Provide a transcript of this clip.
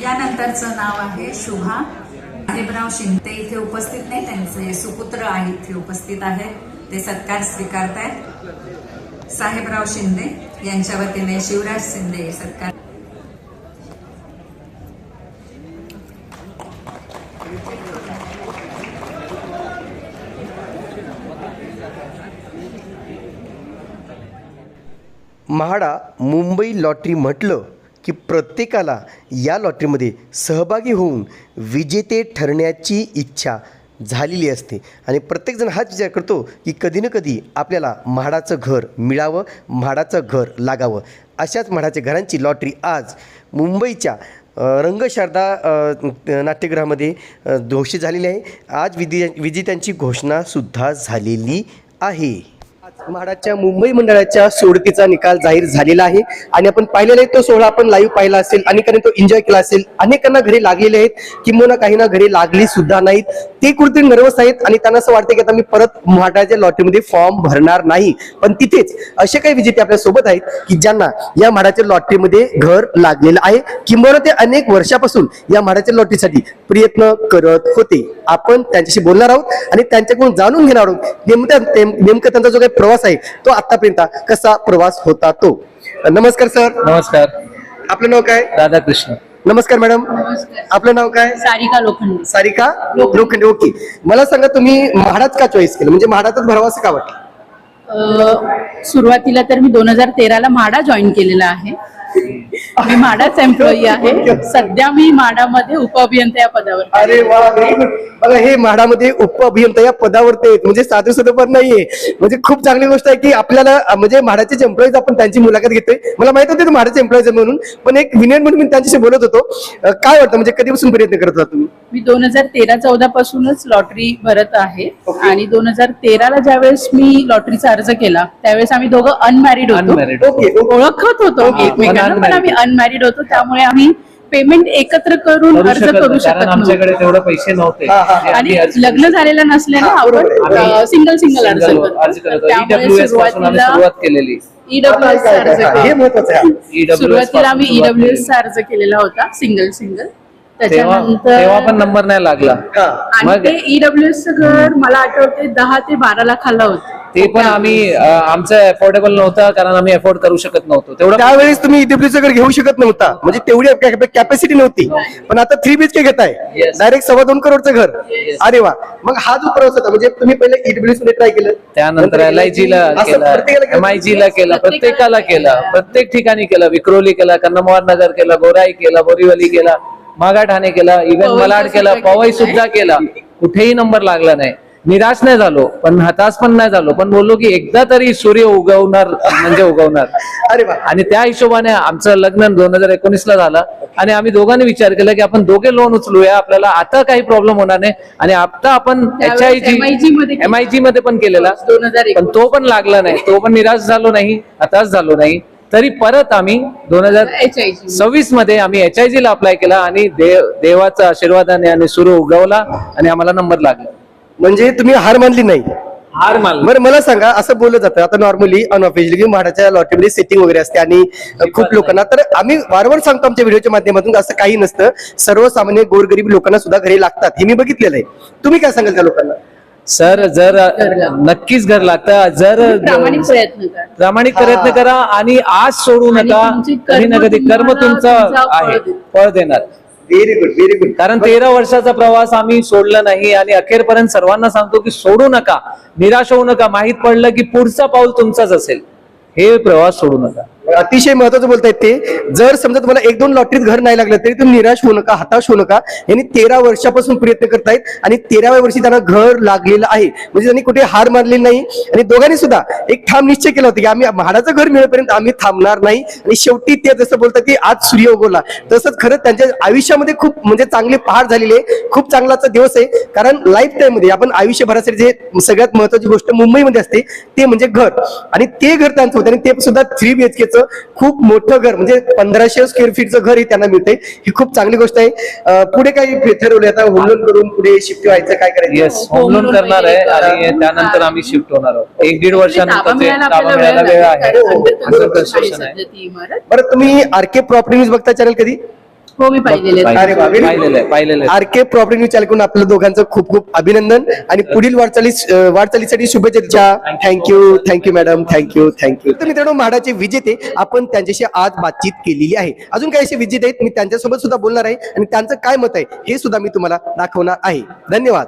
यानंतरचं नाव आहे शुभा साहेबराव शिंदे. इथे उपस्थित नाही, त्यांचे सुपुत्र आहे इथे उपस्थित आहेत, ते सत्कार स्वीकारतायत. साहेबराव शिंदे यांच्या वतीने शिवराज शिंदे सत्कार. म्हाडा मुंबई लॉटरी म्हटलं की प्रत्येकाला या लॉटरीमध्ये सहभागी होऊन विजेते ठरण्याची इच्छा झालेली असते आणि प्रत्येकजण हाच विचार करतो की कधी ना कधी आपल्याला म्हाडाचं घर मिळावं, म्हाडाचं घर लागावं. अशाच म्हाडाच्या घरांची लॉटरी आज मुंबईच्या रंगशारदा नाट्यगृहामध्ये घोषित झालेली आहे. आज विजेत्यांची घोषणासुद्धा झालेली आहे. म्हाडाच्या मुंबई मंडळाच्या सोडतीचा निकाल जाहीर झालेला आहे आणि आपण पाहिलेला आहे तो सोहळा आपण लाईव्ह पाहिला असेल, अनेकांनी तो एन्जॉय केला असेल. अनेकांना घरी लागलेले आहेत, किंवा काहींना घरी लागली सुद्धा नाहीत. ते कुठेतरी नर्वस आहेत आणि त्यांना असं वाटतं की आता मी परत म्हाडाच्या लॉटरीमध्ये फॉर्म भरणार नाही. पण तिथेच असे काही विजेते आपल्या सोबत आहेत की ज्यांना या म्हाडाच्या लॉटरीमध्ये घर लागलेलं आहे, किंवा ते अनेक वर्षापासून या म्हाडाच्या लॉटरीसाठी प्रयत्न करत होते. आपण त्यांच्याशी बोलणार आहोत आणि त्यांच्याकडून जाणून घेणार आहोत नेमकं त्यांचा जो काही प्रवास आहे तो आतापर्यंत कसा प्रवास होता तो. नमस्कार सर. नमस्कार. आपलं नाव काय? राधाकृष्ण. नमस्कार मॅडम. आपलं नाव काय? सारिका लोखंडे. सारिका लोखंडे. ओके, मला सांगा तुम्ही म्हाडाच का चॉईस केलं, म्हणजे म्हाडातच भरावं असं का वाटलं? सुरुवातीला तर मी 2013ला म्हाडा जॉईन केलेला आहे. मी म्हाडाच एम्प्लॉई आहे. सध्या मी म्हाडामध्ये उपअभियंता या पदावर. अरे वा, व्हेरी गुड. बघा, हे म्हाडामध्ये उपअभियंता या पदावरती आहेत, म्हणजे साधे सुद्धा पद नाहीये. म्हणजे खूप चांगली गोष्ट आहे की आपल्याला म्हणजे म्हाडाचे एम्प्लॉईज आपण त्यांची मुलाखत घेतोय. मला माहित होते म्हाडाचे एम्प्लॉईज म्हणून, पण एक विनय म्हणून मी त्यांच्याशी बोलत होतो. काय वाटतं, म्हणजे कधीपासून प्रयत्न करत होता तुम्ही? मी 2013-14 पासूनच लॉटरी भरत आहे. आणि 2013ला ज्यावेळेस मी लॉटरीचा अर्ज केला त्यावेळेस आम्ही दोघं अनमॅरिड होतो. ओळखत होतो एकमेकांना, पण आम्ही अनमॅरिड होतो. त्यामुळे आम्ही पेमेंट एकत्र करून अर्ज करू शकत नव्हतो. आमच्याकडे तेवढे पैसे नव्हते आणि लग्न झालेलं नसल्याने आपण सिंगल अर्ज करतो. त्यामुळे सुरुवात केलेली. सुरुवातीला आम्ही ईडब्ल्यूएस चा अर्ज केलेला होता सिंगल. तेव्हा पण नंबर नाही लागला. आणि ते ईडब्ल्यूएस चं घर मला आठवते 10 ते 12 लाखाला होतं. ते पण आम्ही आमचं अफोर्डेबल नव्हतं, कारण आम्ही अफोर्ड करू शकत नव्हतो. तेवढं त्यावेळेस तुम्ही ईडब्ल्यूचं घर घेऊ शकत नव्हता, म्हणजे तेवढी कॅपॅसिटी नव्हती. पण आता 3 BHK घेताय, डायरेक्ट 2.25 करोडचं घर. अरे वा. मग हा जो प्रवास होता, म्हणजे तुम्ही पहिले ईडब्ल्यूएस मध्ये ट्राय केलं, त्यानंतर LIG ला केलं, MIG ला केलं, प्रत्येकाला केलं, प्रत्येक ठिकाणी केलं. विक्रोली केला, कन्नमवार नगर केला, गोराई केला, बोरीवली केला, मागाठाणे केला, इव्हन मलाड केला, पवई सुद्धा केला. कुठेही नंबर लागला नाही. निराश नाही झालो, पण हताश पण नाही झालो, पण बोललो की एकदा तरी सूर्य उगवणार म्हणजे उगवणार. अरे वा. आणि त्या हिशोबाने आमचं लग्न 2019ला झालं आणि आम्ही दोघांनी विचार केला की आपण दोघे लोन उचलूया, आपल्याला आता काही प्रॉब्लेम होणार नाही. आणि आता आपण MIG मध्ये पण केलेला, पण तो पण लागला नाही. तो पण निराश झालो नाही, हताश झालो नाही. तरी परत आम्ही 2026 मध्ये आम्ही HIG ला अप्लाय केला आणि देवाचा आशीर्वादाने आणि सूर्य उगवला आणि आम्हाला नंबर लागला. म्हणजे तुम्ही हार मानली नाही? हार मानली. बरं, मला सांगा, असं बोललं जातं आता नॉर्मली अनऑफिशियली की म्हाडाच्या लॉटरीमध्ये सेटिंग वगैरे असते आणि खूप लोकांना, तर आम्ही वारंवार सांगतो आमच्या व्हिडिओच्या माध्यमातून, असं काही नसतं. सर्वसामान्य गोरगरीब लोकांना सुद्धा घरी लागतात, हे मी बघितलेलं आहे. तुम्ही काय सांगाल त्या लोकांना? सर, जर नक्कीच घर लागतं, जर प्रामाणिक प्रयत्न करा आणि आज सोडू नका. कधी ना कधी कर्म तुमचं आहे, फळ देणार. Very good, very good. कारण 13 वर्षाचा प्रवास आम्ही सोडला नाही आणि अखेरपर्यंत सर्वांना सांगतो की सोडू नका, निराश होऊ नका. माहित पडलं की पुढचा पाऊल तुमचाच असेल, हे प्रवास सोडू नका. अतिशय महत्वाचं बोलतायत ते. जर समजा तुम्हाला 1-2 लॉटरीत घर नाही लागलं तरी तुम्ही निराश होऊ नका, हताश होऊ नका. यांनी 13 वर्षापासून प्रयत्न करतायत आणि 13व्या वर्षी त्यांना घर लागलेलं आहे. म्हणजे त्यांनी कुठे हार मानलेली नाही आणि दोघांनी सुद्धा एक ठाम निश्चय केला होता की आम्ही म्हाडाचं घर मिळेपर्यंत आम्ही थांबणार नाही. आणि शेवटी ते जसं बोलतात की आज सूर्य उगवला, तसंच खरंच त्यांच्या आयुष्यामध्ये खूप म्हणजे चांगली पहाट झालेली आहे. खूप चांगलाचा दिवस आहे, कारण लाईफ टाइम मध्ये आपण आयुष्यभरासाठी जे सगळ्यात महत्वाची गोष्ट मुंबईमध्ये असते ते म्हणजे घर, आणि ते घर त्यांचं होतं आणि ते सुद्धा 3 BHK खूप मोठं घर, म्हणजे 1500 स्क्वेअर फीटचं घर त्यांना मिळतंय. ही खूप चांगली गोष्ट आहे. पुढे काही ठरवले आता? होम लोन करून पुढे शिफ्ट व्हायचं, काय करायचं? येस, होम लोन करणार आहे आणि त्यानंतर आम्ही शिफ्ट होणार आहोत. 1-1.5 वर्षानंतर वेळ आहे. बरं, तुम्ही RK प्रॉपर्टीज बघता चॅनल कधी? हो मी पाहिलेले आहेत. अरे वा, very good. पाहिलेलं आहे. आर के प्रॉपर्टी न्यूज चॅनलकडून आपल्या दोघांचं खूप खूप अभिनंदन आणि पुढील वाटचालीसाठी शुभेच्छा. Thank you madam, thank you. तर मित्रांनो, म्हाडाचे विजेते आपण त्यांच्याशी आज बातचीत केलेली आहे. अजून काही असे विजेते आहेत, मी त्यांच्यासोबत सुद्धा बोलणार आहे आणि त्यांचं काय मत आहे हे सुद्धा मी तुम्हाला दाखवणार आहे. धन्यवाद.